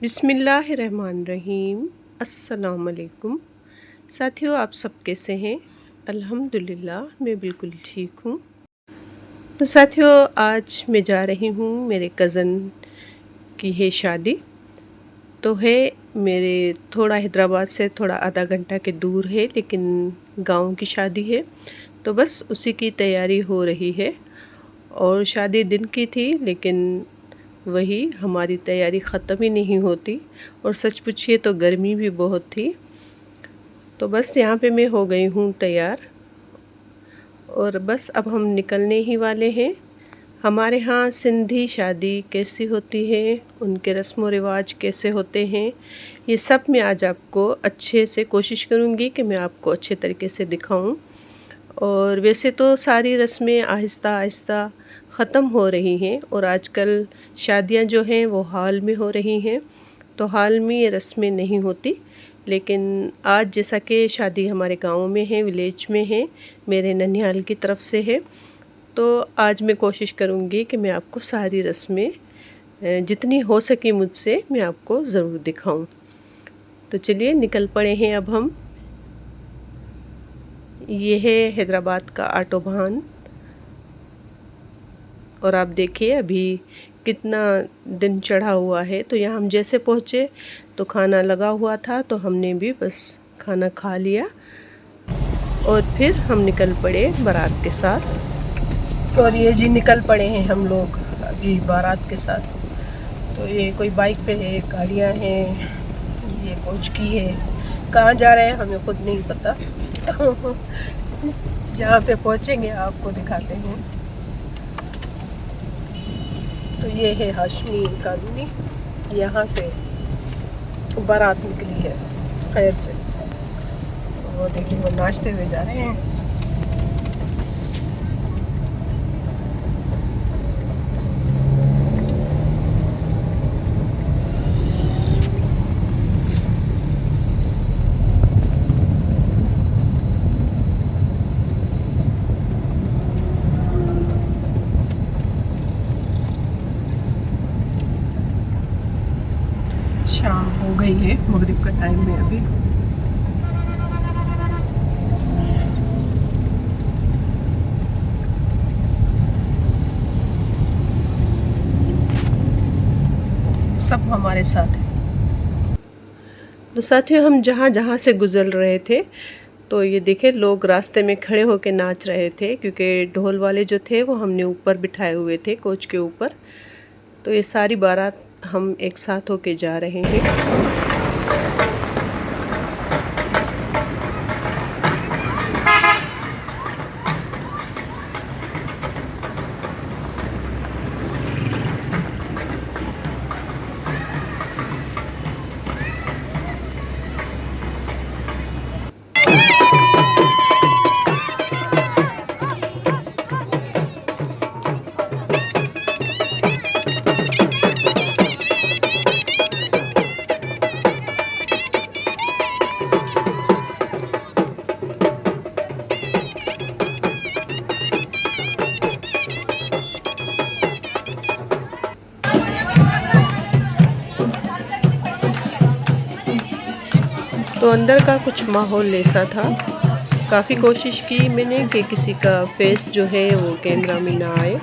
बिस्मिल्लाहिर्रहमानिर्रहीम। अस्सलाम वालेकुम। साथियों, आप सब कैसे हैं? अल्हम्दुलिल्लाह मैं बिल्कुल ठीक हूँ। तो साथियों, आज मैं जा रही हूँ, मेरे कज़न की है शादी। तो है मेरे थोड़ा हैदराबाद से थोड़ा आधा घंटा के दूर है, लेकिन गांव की शादी है। तो बस उसी की तैयारी हो रही है। और शादी दिन की थी, लेकिन वही हमारी तैयारी ख़त्म ही नहीं होती। और सच पूछिए तो गर्मी भी बहुत थी। तो बस यहाँ पे मैं हो गई हूँ तैयार, और बस अब हम निकलने ही वाले हैं। हमारे यहाँ सिंधी शादी कैसी होती है, उनके रस्म व रिवाज कैसे होते हैं, ये सब मैं आज आपको अच्छे से कोशिश करूँगी कि मैं आपको अच्छे तरीके से दिखाऊं। और वैसे तो सारी रस्में आहिस्ता आहिस्ता ख़त्म हो रही हैं, और आजकल शादियां जो हैं वो हॉल में हो रही हैं। तो हॉल में ये रस्में नहीं होती, लेकिन आज जैसा कि शादी हमारे गांव में है, विलेज में है, मेरे ननिहाल की तरफ से है। तो आज मैं कोशिश करूँगी कि मैं आपको सारी रस्में जितनी हो सकी मुझसे मैं आपको ज़रूर दिखाऊं। तो चलिए निकल पड़े हैं अब हम। ये है हैदराबाद का ऑटो वाहन, और आप देखिए अभी कितना दिन चढ़ा हुआ है। तो यहाँ हम जैसे पहुँचे तो खाना लगा हुआ था, तो हमने भी बस खाना खा लिया और फिर हम निकल पड़े बारात के साथ। और ये जी निकल पड़े हैं हम लोग अभी बारात के साथ। तो ये कोई बाइक पे है, गाड़ियाँ हैं, ये कोच की है। कहाँ जा रहे हैं हमें खुद नहीं पता। जहाँ पे पहुँचेंगे आपको दिखाते हैं। तो ये है हाशमी कॉलोनी, यहाँ से बारात निकली है खैर से। वो देखिए वो नाचते हुए जा रहे हैं। शाम हो गई है, मगरिब का टाइम है अभी। सब हमारे साथ है। तो साथियों, हम जहाँ जहाँ से गुजर रहे थे, तो ये देखे लोग रास्ते में खड़े होके नाच रहे थे, क्योंकि ढोल वाले जो थे वो हमने ऊपर बिठाए हुए थे, कोच के ऊपर। तो ये सारी बारात हम एक साथ होके जा रहे हैं। तो अंदर का कुछ माहौल ऐसा था। काफ़ी कोशिश की मैंने कि किसी का फेस जो है वो कैमरा में ना आए।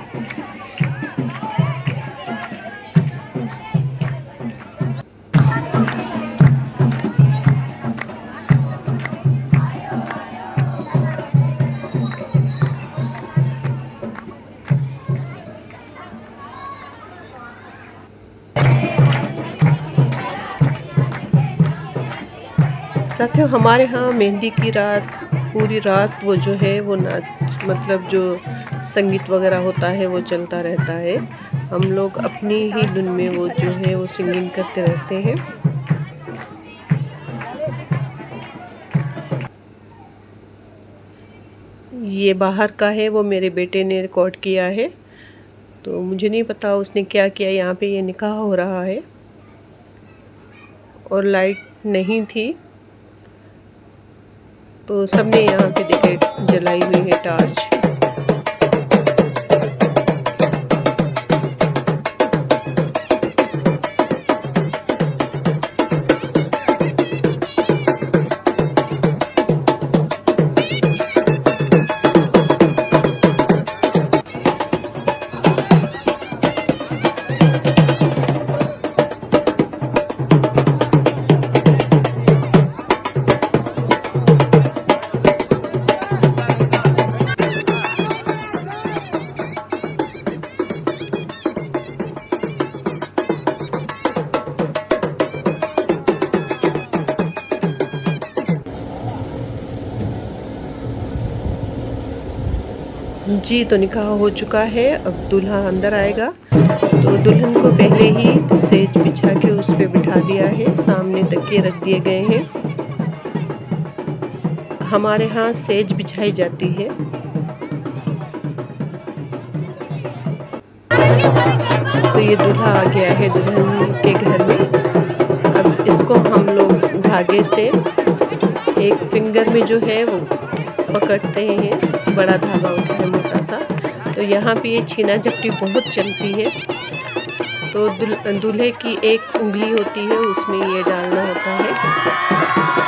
साथियों, हमारे यहाँ मेहंदी की रात, पूरी रात वो जो है वो नाच, मतलब जो संगीत वगैरह होता है वो चलता रहता है। हम लोग अपनी ही धुन में वो जो है वो सिंगिंग करते रहते हैं। ये बाहर का है, वो मेरे बेटे ने रिकॉर्ड किया है। तो मुझे नहीं पता उसने क्या किया। यहाँ पे ये निकाह हो रहा है और लाइट नहीं थी, तो सबने यहाँ पे देखे जलाई हुई है टार्च। जी, तो निकाह हो चुका है। अब दूल्हा अंदर आएगा तो दुल्हन को पहले ही सेज बिछा के उस पे बिठा दिया है, सामने तकिए रख दिए गए हैं। हमारे यहाँ सेज बिछाई जाती है। तो ये दूल्हा आ गया है दुल्हन के घर में। अब इसको हम लोग धागे से एक फिंगर में जो है वो पकड़ते हैं, बड़ा धागा होता है मोटा सा। तो यहाँ पे ये छीना झपटी बहुत चलती है। तो दूल्हे की एक उंगली होती है, उसमें ये डालना होता है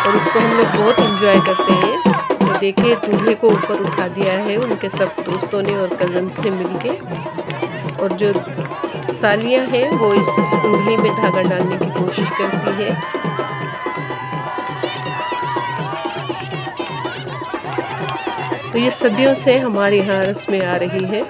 और इसको हम लोग बहुत एंजॉय करते हैं। तो देखिए दूल्हे को ऊपर उठा दिया है उनके सब दोस्तों ने और कज़न्स ने मिलके, और जो सालियाँ हैं वो इस उंगली में धागा डालने की कोशिश करती है। तो ये सदियों से हमारे यहाँ रस्में आ रही है।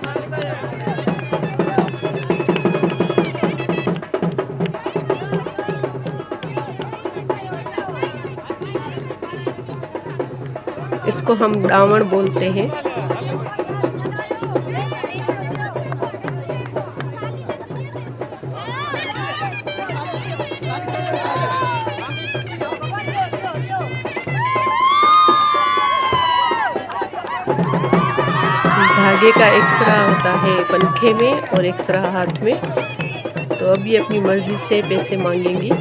इसको हम दामन बोलते हैं। धागे का एक्सरा होता है पंखे में और एक्सरा हाथ में। तो अब ये अपनी मर्जी से पैसे मांगेंगी।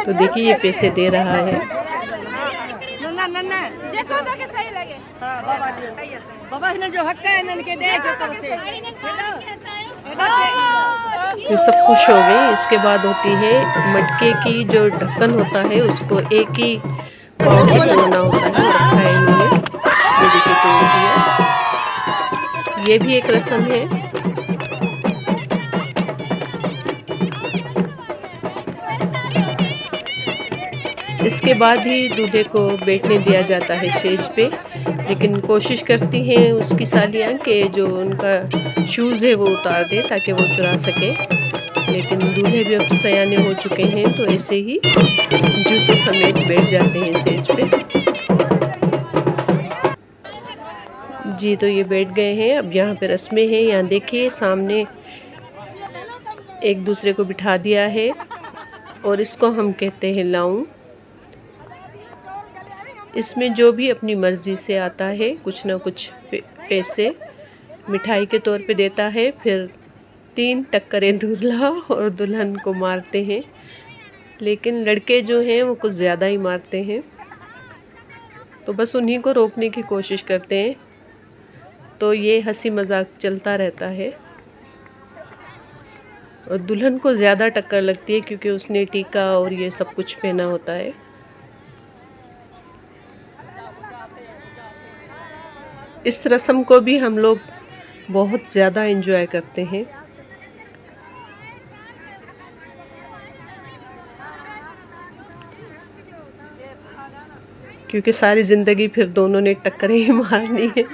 तो देखिए ये पैसे दे रहा है। ये सब खुश हो गए। इसके बाद होती है मटके की जो ढक्कन होता है उसको एक ही पाँव से तोड़ना होता है, रखा है इन्होंने। ये देखिए तोड़ दिया। ये भी एक रस्म है। इसके बाद ही दूल्हे को बैठने दिया जाता है सेज पे, लेकिन कोशिश करती हैं उसकी सालियाँ कि जो उनका शूज़ है वो उतार दे ताकि वो चुरा सके। लेकिन दूल्हे भी अब सयाने हो चुके हैं तो ऐसे ही जूते समेत बैठ जाते हैं सेज पे। जी, तो ये बैठ गए हैं। अब यहाँ पे रस्में हैं। यहाँ देखिए सामने एक दूसरे को बिठा दिया है और इसको हम कहते हैं लाऊं। इसमें जो भी अपनी मर्ज़ी से आता है कुछ ना कुछ पैसे मिठाई के तौर पे देता है। फिर 3 टक्करें दूल्हा और दुल्हन को मारते हैं, लेकिन लड़के जो हैं वो कुछ ज़्यादा ही मारते हैं। तो बस उन्हीं को रोकने की कोशिश करते हैं। तो ये हंसी मजाक चलता रहता है और दुल्हन को ज़्यादा टक्कर लगती है क्योंकि उसने टीका और ये सब कुछ पहना होता है। इस रस्म को भी हम लोग बहुत ज़्यादा एंजॉय करते हैं। क्योंकि सारी ज़िंदगी फिर दोनों ने टक्करें ही मारनी है।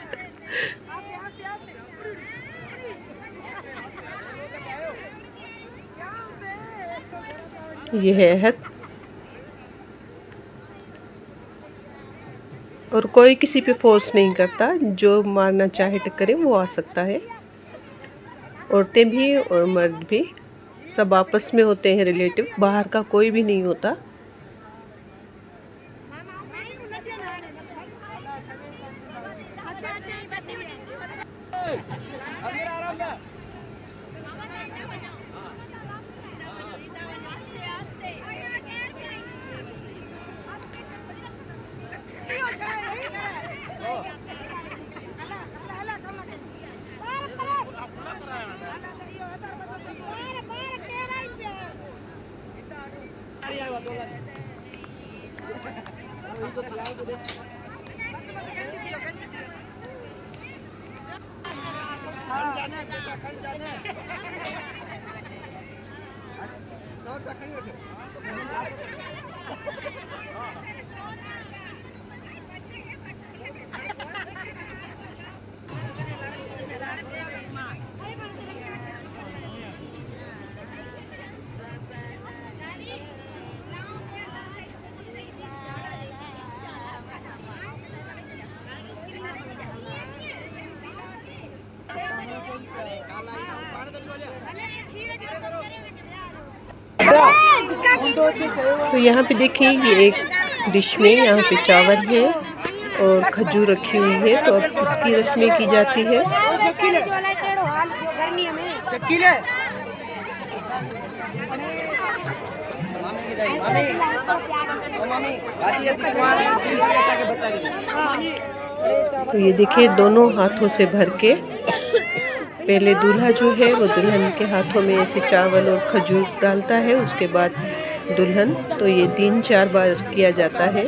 ये है अहद। और कोई किसी पे फोर्स नहीं करता, जो मारना चाहे टक्करें वो आ सकता है। औरतें भी और मर्द भी सब आपस में होते हैं रिलेटिव, बाहर का कोई भी नहीं होता। तो यहाँ पे देखिए ये एक डिश में यहाँ पे चावल है और खजूर रखी हुई है। तो अब इसकी रस्में की जाती है। तो ये देखिए दोनों हाथों से भर के पहले दूल्हा जो है वो दुल्हन के हाथों में ऐसे चावल और खजूर डालता है, उसके बाद दुल्हन। तो ये 3-4 बार किया जाता है।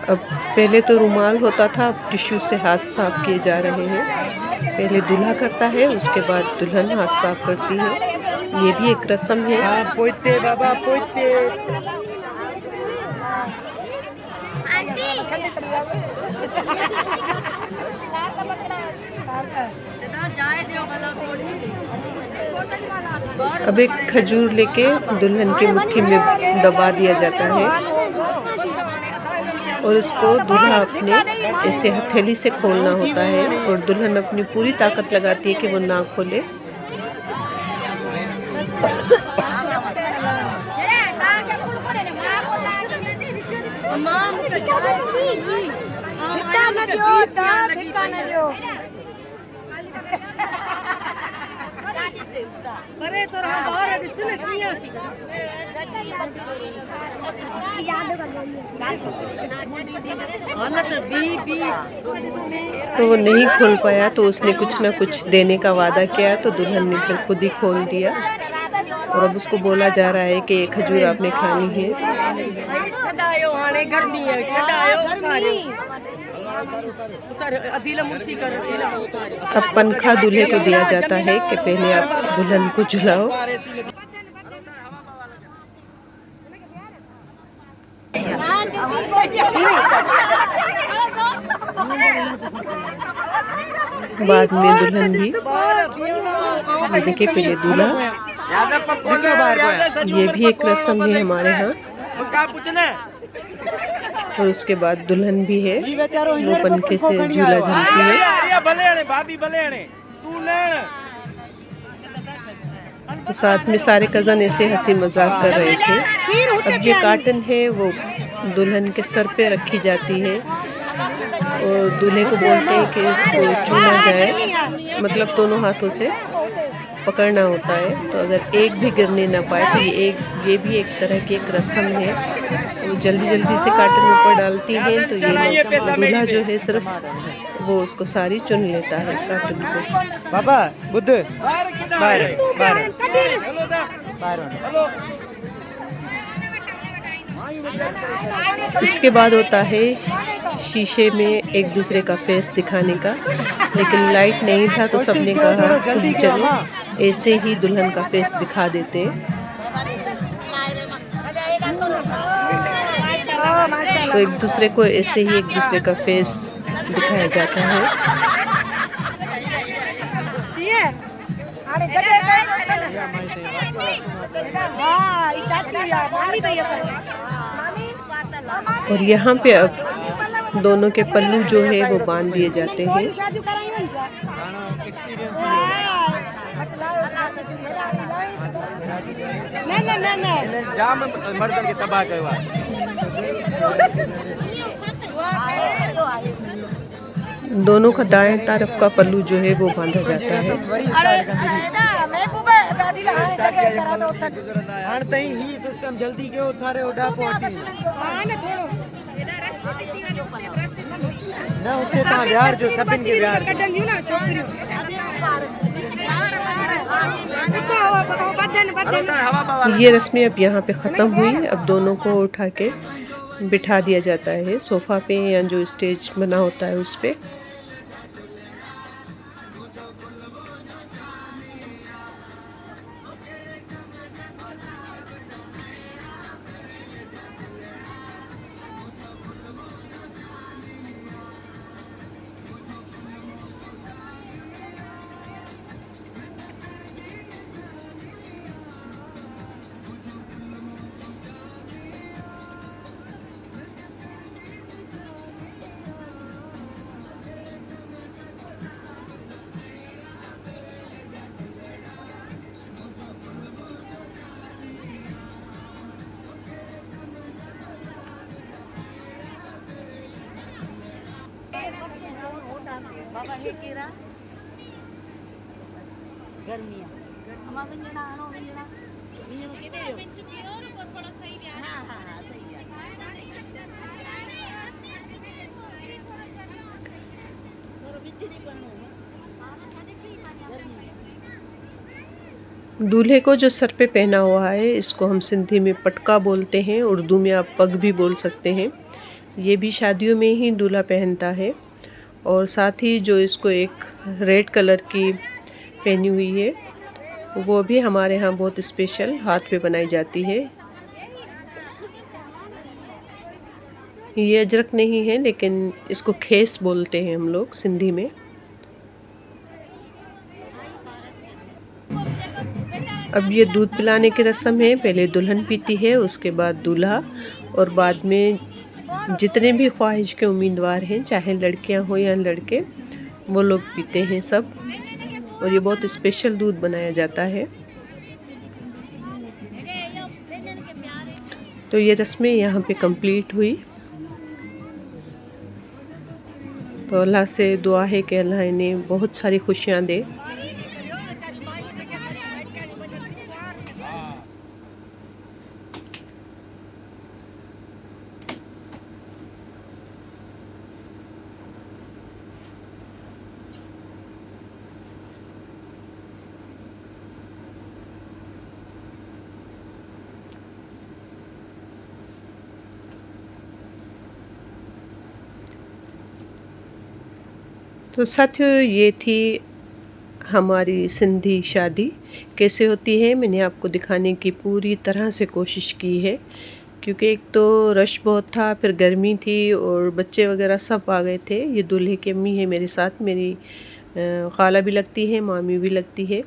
अब पहले तो रुमाल होता था, अब टिश्यू से हाथ साफ किए जा रहे हैं। पहले दूल्हा करता है, उसके बाद दुल्हन हाथ साफ करती है। ये भी एक रस्म है। पोते बाबा पोते। अब एक खजूर लेके दुल्हन की मुट्ठी में दबा दिया जाता है और उसको दूल्हा अपने ऐसे हथेली से खोलना होता है और दुल्हन अपनी पूरी ताकत लगाती है कि वो ना खोले। तो वो नहीं खोल पाया, तो उसने कुछ ना कुछ देने का वादा किया, तो दुल्हन ने फिर खुद ही खोल दिया। और अब उसको बोला जा रहा है कि ये खजूर आपने खानी है। अब पंखा दूल्हे को दिया जाता है कि पहले आप दुल्हन को झुलाओ। बाद में दुल्हन भी। देखिए पहले दूल्हा, ये भी एक रस्म है हमारे यहाँ। और उसके बाद दुल्हन भी है, वो पंखे से झूला झूलती है। तो साथ में सारे कज़न ऐसे हंसी मजाक कर रहे थे। अब ये कार्टन है वो दुल्हन के सर पे रखी जाती है और दूल्हे को बोलते हैं कि इसको चूना जाए, मतलब दोनों हाथों से पकड़ना होता है। तो अगर एक भी गिरने ना पाए तो ये भी एक तरह की एक रस्म है। वो जल्दी जल्दी से कार्टन ऊपर डालती है, तो ये दूल्हा जो है सिर्फ वो उसको सारी चुन लेता है कार्टन को। बाबा बुद्ध इसके बाद होता है शीशे में एक दूसरे का फेस दिखाने का, लेकिन लाइट नहीं था तो सबने कहा कि चलो ऐसे ही दुल्हन का फेस दिखा देते हैं। तो एक दूसरे को ऐसे ही एक दूसरे का फेस दिखाया जाता है। और यहाँ पे अब दोनों के पल्लू जो है वो बांध दिए जाते हैं। दोनों का दाएं तरफ का पल्लू जो है वो बांधा जाता है। ही सिस्टम जल्दी के उठारे उड़ा पहुंची ना उठे ता यार जो सबिन के यार ये रस्में अब यहाँ पे ख़त्म हुई। अब दोनों को उठा के बिठा दिया जाता है सोफ़ा पे या जो स्टेज बना होता है उस पे। दूल्हे को जो सर पे पहना हुआ है इसको हम सिंधी में पटका बोलते हैं, उर्दू में आप पग भी बोल सकते हैं। ये भी शादियों में ही दूल्हा पहनता है। और साथ ही जो इसको एक रेड कलर की पहनी हुई है वो भी हमारे यहाँ बहुत स्पेशल हाथ पे बनाई जाती है। ये अजरक नहीं है लेकिन इसको खेस बोलते हैं हम लोग सिंधी में। अब ये दूध पिलाने की रस्म है। पहले दुल्हन पीती है, उसके बाद दूल्हा, और बाद में जितने भी ख्वाहिश के उम्मीदवार हैं, चाहे लड़कियां हो या लड़के, वो लोग पीते हैं सब। और ये बहुत स्पेशल दूध बनाया जाता है। तो ये रस्में यहाँ पे कंप्लीट हुई। तो अल्लाह से दुआ है कि अल्लाह इन्हें बहुत सारी खुशियाँ दे। तो साथियों, ये थी हमारी सिंधी शादी कैसे होती है। मैंने आपको दिखाने की पूरी तरह से कोशिश की है, क्योंकि एक तो रश बहुत था, फिर गर्मी थी और बच्चे वगैरह सब आ गए थे। ये दूल्हे की अम्मी है मेरे साथ, मेरी खाला भी लगती है, मामी भी लगती है।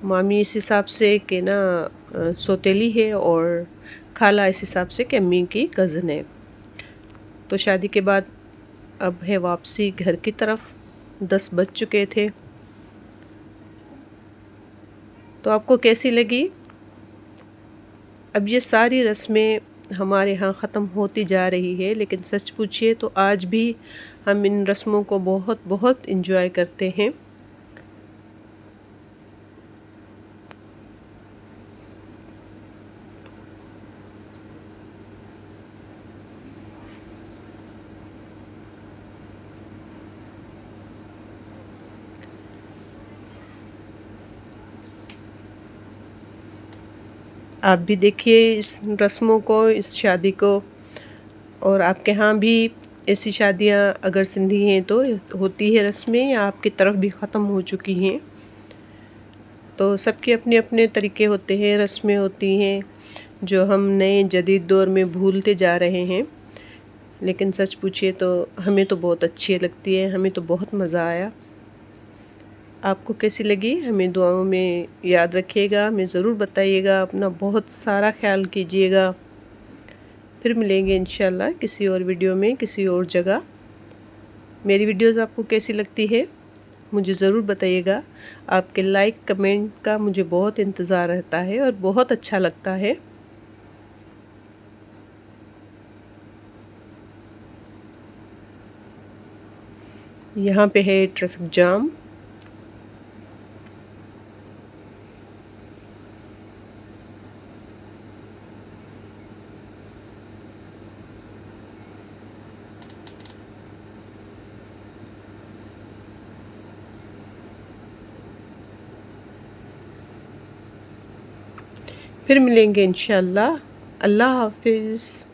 मामी इस हिसाब से कि ना सौतेली है, और खाला इस हिसाब से कि अम्मी की कज़न है। तो शादी के बाद अब है वापसी घर की तरफ। 10 बज चुके थे। तो आपको कैसी लगी? अब ये सारी रस्में हमारे यहाँ ख़त्म होती जा रही है, लेकिन सच पूछिए तो आज भी हम इन रस्मों को बहुत बहुत इंजॉय करते हैं। आप भी देखिए इस रस्मों को, इस शादी को। और आपके यहाँ भी ऐसी शादियाँ अगर सिंधी हैं तो होती है रस्में, या आपकी तरफ भी ख़त्म हो चुकी हैं। तो सबके अपने अपने तरीके होते हैं, रस्में होती हैं जो हम नए जदीद दौर में भूलते जा रहे हैं। लेकिन सच पूछिए तो हमें तो बहुत अच्छी लगती है, हमें तो बहुत मज़ा आया। आपको कैसी लगी हमें दुआओं में याद रखिएगा, हमें ज़रूर बताइएगा। अपना बहुत सारा ख्याल कीजिएगा। फिर मिलेंगे इंशाल्लाह किसी और वीडियो में, किसी और जगह। मेरी वीडियोज़ आपको कैसी लगती है मुझे ज़रूर बताइएगा। आपके लाइक कमेंट का मुझे बहुत इंतज़ार रहता है और बहुत अच्छा लगता है। यहाँ पे है ट्रैफिक जाम। फिर मिलेंगे इंशाल्लाह। अल्लाह हाफिज़।